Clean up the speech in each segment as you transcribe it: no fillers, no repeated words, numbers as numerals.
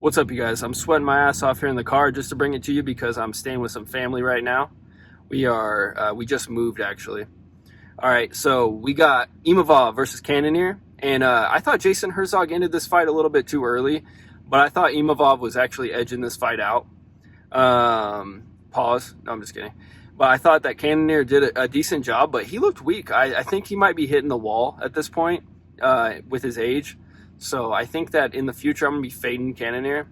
What's up, you guys? I'm sweating my ass off here in the car just to bring it to you because I'm staying with some family right now. We just moved actually. All right, so we got Imavov versus Cannonier, and I thought Jason Herzog ended this fight a little bit too early, but I thought Imavov was actually edging this fight out. Pause. No, I'm just kidding. But I thought that Cannonier did a decent job, but he looked weak. I think he might be hitting the wall at this point with his age. So I think that in the future I'm gonna be fading Cannonier.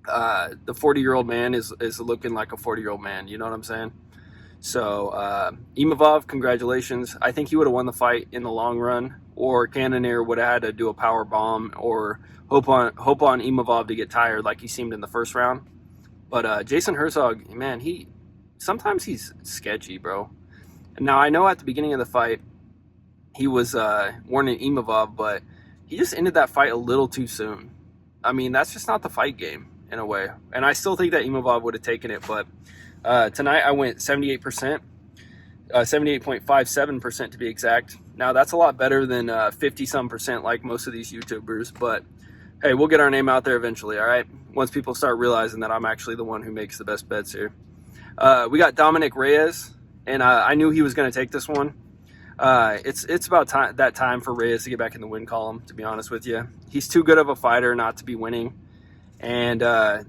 The 40-year-old man is looking like a 40-year-old man. You know what I'm saying? So Imavov, congratulations. I think he would have won the fight in the long run, or Cannonier would have had to do a power bomb or hope on Imavov to get tired like he seemed in the first round. But Jason Herzog, man, sometimes he's sketchy, bro. And now I know at the beginning of the fight he was warning Imavov, but he just ended that fight a little too soon. I mean, that's just not the fight game in a way. And I still think that Imavov would have taken it, but tonight I went 78%, 78.57% to be exact. Now that's a lot better than 50-some percent like most of these YouTubers, but hey, we'll get our name out there eventually, all right? Once people start realizing that I'm actually the one who makes the best bets here. We got Dominic Reyes, and I knew he was going to take this one. It's about that time for Reyes to get back in the win column, to be honest with you. He's too good of a fighter not to be winning, and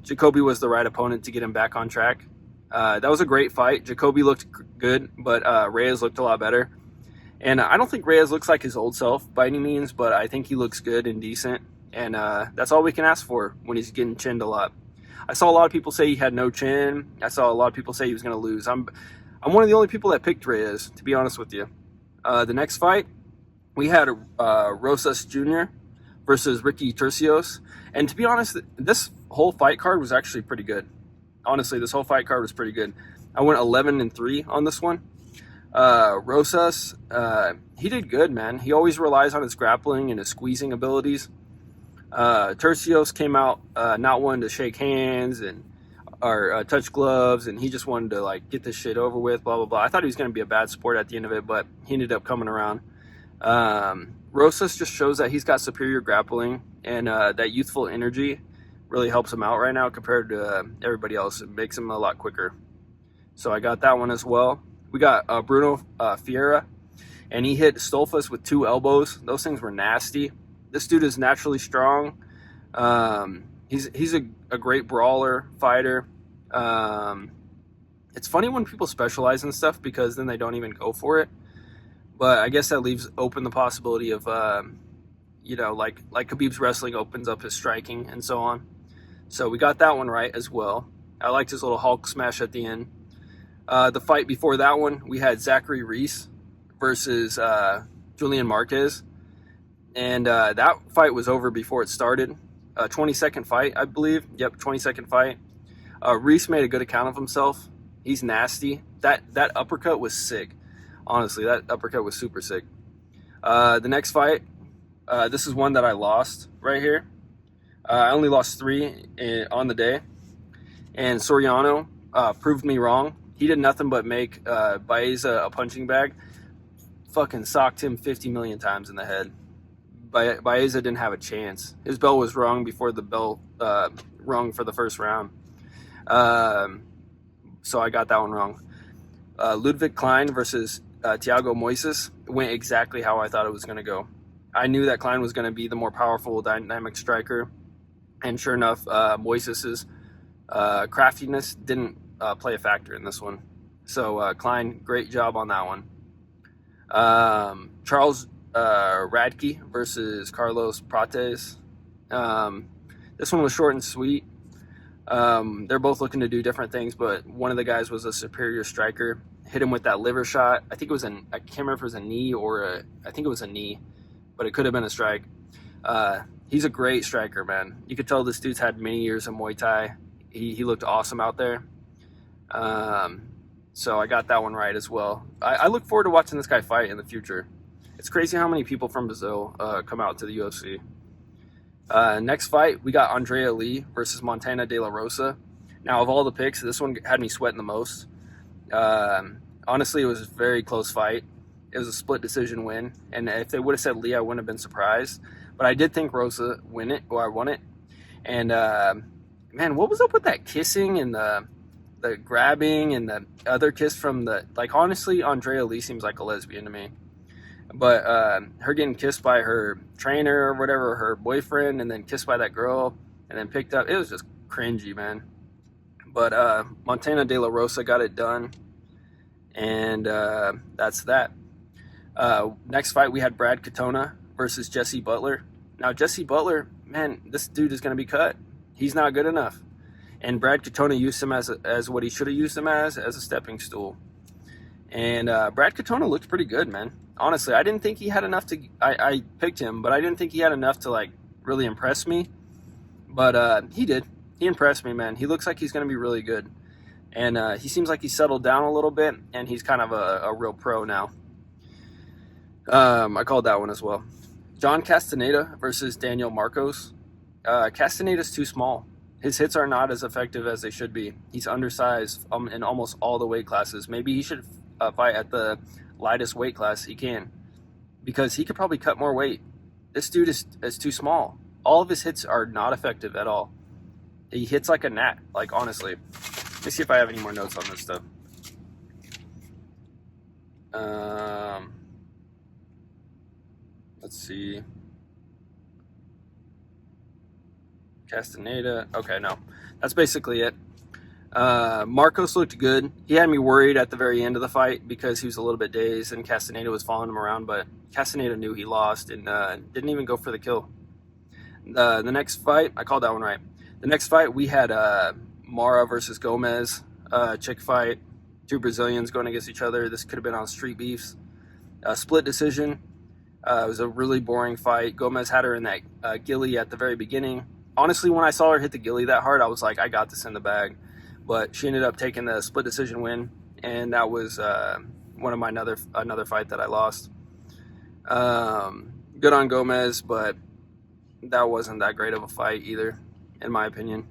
Jacoby was the right opponent to get him back on track. That was a great fight. Jacoby looked good, but Reyes looked a lot better. And I don't think Reyes looks like his old self by any means, but I think he looks good and decent, and that's all we can ask for when he's getting chinned a lot. I saw a lot of people say he had no chin. I saw a lot of people say he was going to lose. I'm one of the only people that picked Reyes, to be honest with you. The next fight, we had Rosas Jr. versus Ricky Turcios. And to be honest, this whole fight card was actually pretty good. Honestly, this whole fight card was pretty good. I went 11-3 on this one. Rosas, he did good, man. He always relies on his grappling and his squeezing abilities. Turcios came out not wanting to shake hands or touch gloves, and he just wanted to like get this shit over with, blah blah blah. I thought he was going to be a bad sport at the end of it, but he ended up coming around. Rosas just shows that he's got superior grappling, and that youthful energy really helps him out right now compared to everybody else. It makes him a lot quicker. So I got that one as well. We got Bruno Fiera, and he hit Stolfus with 2 elbows. Those things were nasty. This dude is naturally strong. He's a great brawler, fighter. It's funny when people specialize in stuff because then they don't even go for it. But I guess that leaves open the possibility of, like Khabib's wrestling opens up his striking and so on. So we got that one right as well. I liked his little Hulk smash at the end. The fight before that one, we had Zachary Reese versus Julian Marquez. And that fight was over before it started. 20-second fight, I believe. Yep, 20-second fight. Reese made a good account of himself. He's nasty. That uppercut was sick. Honestly, that uppercut was super sick. The next fight, this is one that I lost right here. I only lost 3 on the day. And Soriano proved me wrong. He did nothing but make Baeza a punching bag. Fucking socked him 50 million times in the head. Baeza didn't have a chance. His bell was rung before the bell rung for the first round. So I got that one wrong. Ludwig Klein versus Thiago Moises went exactly how I thought it was going to go. I knew that Klein was going to be the more powerful, dynamic striker. And sure enough, Moises' craftiness didn't play a factor in this one. So Klein, great job on that one. Charles Radke versus Carlos Prates. This one was short and sweet. They're both looking to do different things, but one of the guys was a superior striker. Hit him with that liver shot. I think it was I can't remember if it was a knee or I think it was a knee, but it could have been a strike. He's a great striker, man. You could tell this dude's had many years of Muay Thai. He looked awesome out there. So I got that one right as well. I look forward to watching this guy fight in the future. It's crazy how many people from Brazil come out to the UFC. Next fight, we got Andrea Lee versus Montana De La Rosa. Now, of all the picks, this one had me sweating the most. Honestly, it was a very close fight. It was a split decision win. And if they would have said Lee, I wouldn't have been surprised. But I did think Rosa won it. And man, what was up with that kissing and the grabbing and the other kiss from the, like, honestly, Andrea Lee seems like a lesbian to me. But her getting kissed by her trainer or whatever, her boyfriend, and then kissed by that girl, and then picked up, it was just cringy, man. But Montana De La Rosa got it done, and that's that. Next fight, we had Brad Katona versus Jesse Butler. Now, Jesse Butler, man, this dude is going to be cut. He's not good enough. And Brad Katona used him as what he should have used him as a stepping stool. And Brad Katona looked pretty good, man. Honestly, I didn't think he had enough to... I picked him, but I didn't think he had enough to, like, really impress me. But he did. He impressed me, man. He looks like he's going to be really good. And he seems like he's settled down a little bit, and he's kind of a real pro now. I called that one as well. John Castaneda versus Daniel Marcos. Castaneda's too small. His hits are not as effective as they should be. He's undersized in almost all the weight classes. Maybe he should fight at the lightest weight class he can, because he could probably cut more weight. This dude is too small. All of his hits are not effective at all. He hits like a gnat, like, honestly. Let me see if I have any more notes on this stuff. Let's see. Castaneda. Okay, no. That's basically it. Marcos looked good. He had me worried at the very end of the fight because he was a little bit dazed and Castaneda was following him around, but Castaneda knew he lost and didn't even go for the kill. The next fight, I called that one right. The next fight, we had Mara versus Gomez, chick fight. Two Brazilians going against each other. This could have been on Street Beefs. Split decision. It was a really boring fight. Gomez had her in that ghillie at the very beginning. Honestly, when I saw her hit the ghillie that hard, I was like, I got this in the bag. But she ended up taking the split decision win, and that was one of my another fight that I lost. Good on Gomez, but that wasn't that great of a fight either, in my opinion.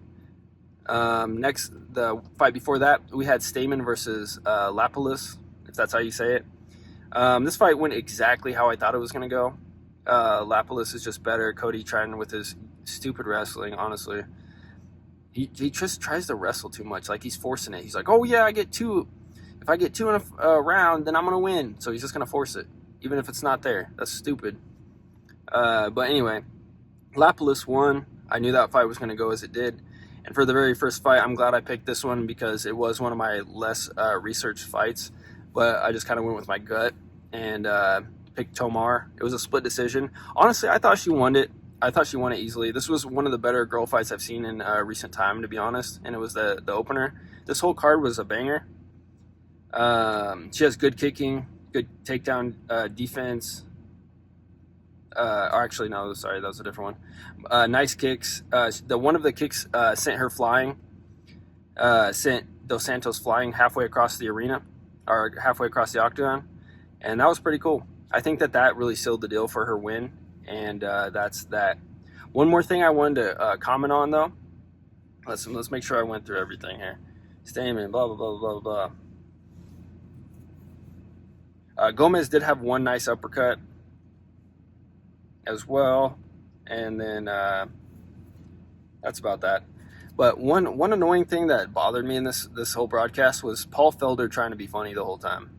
Next, the fight before that, we had Stamen versus Lapalus, if that's how you say it. This fight went exactly how I thought it was going to go. Lapalus is just better. Cody trying with his stupid wrestling, honestly. He just tries to wrestle too much. Like, he's forcing it. He's like, oh, yeah, I get two. If I get two in a round, then I'm going to win. So he's just going to force it, even if it's not there. That's stupid. But anyway, Lapalus won. I knew that fight was going to go as it did. And for the very first fight, I'm glad I picked this one because it was one of my less researched fights. But I just kind of went with my gut and picked Tomar. It was a split decision. Honestly, I thought she won it. I thought she won it easily. This was one of the better girl fights I've seen in recent time, to be honest. And it was the opener. This whole card was a banger. She has good kicking, good takedown defense. Or actually, no, sorry, that was a different one. Nice kicks. One of the kicks sent her flying. Sent Dos Santos flying halfway across the arena, or halfway across the octagon. And that was pretty cool. I think that really sealed the deal for her win. And that's that. One more thing I wanted to comment on, though. Let's make sure I went through everything here. Stamen, blah, blah, blah, blah, blah. Gomez did have one nice uppercut as well. And then that's about that. But one annoying thing that bothered me in this whole broadcast was Paul Felder trying to be funny the whole time.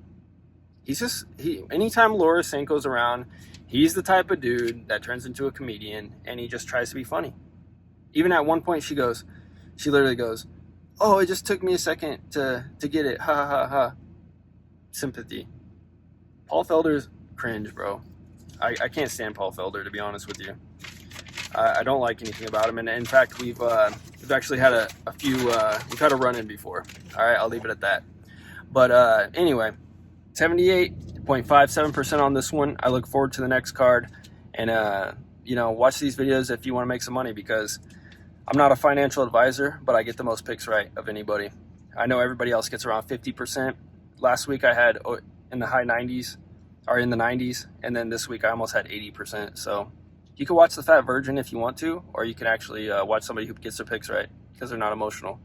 Anytime Laura Sanko's around, he's the type of dude that turns into a comedian, and he just tries to be funny. Even at one point, she literally goes, "Oh, it just took me a second to get it. Ha ha ha ha." Sympathy. Paul Felder's cringe, bro. I can't stand Paul Felder, to be honest with you. I don't like anything about him, and in fact, we've actually had a few we've had a run-in before. All right, I'll leave it at that. But anyway, 78.57% on this one. I look forward to the next card, and watch these videos if you want to make some money, because I'm not a financial advisor, but I get the most picks right of anybody. I know everybody else gets around 50%. Last week I had in the high 90s, or in the 90s, and then this week I almost had 80%. So you can watch the Fat Virgin if you want to, or you can actually watch somebody who gets their picks right, because they're not emotional.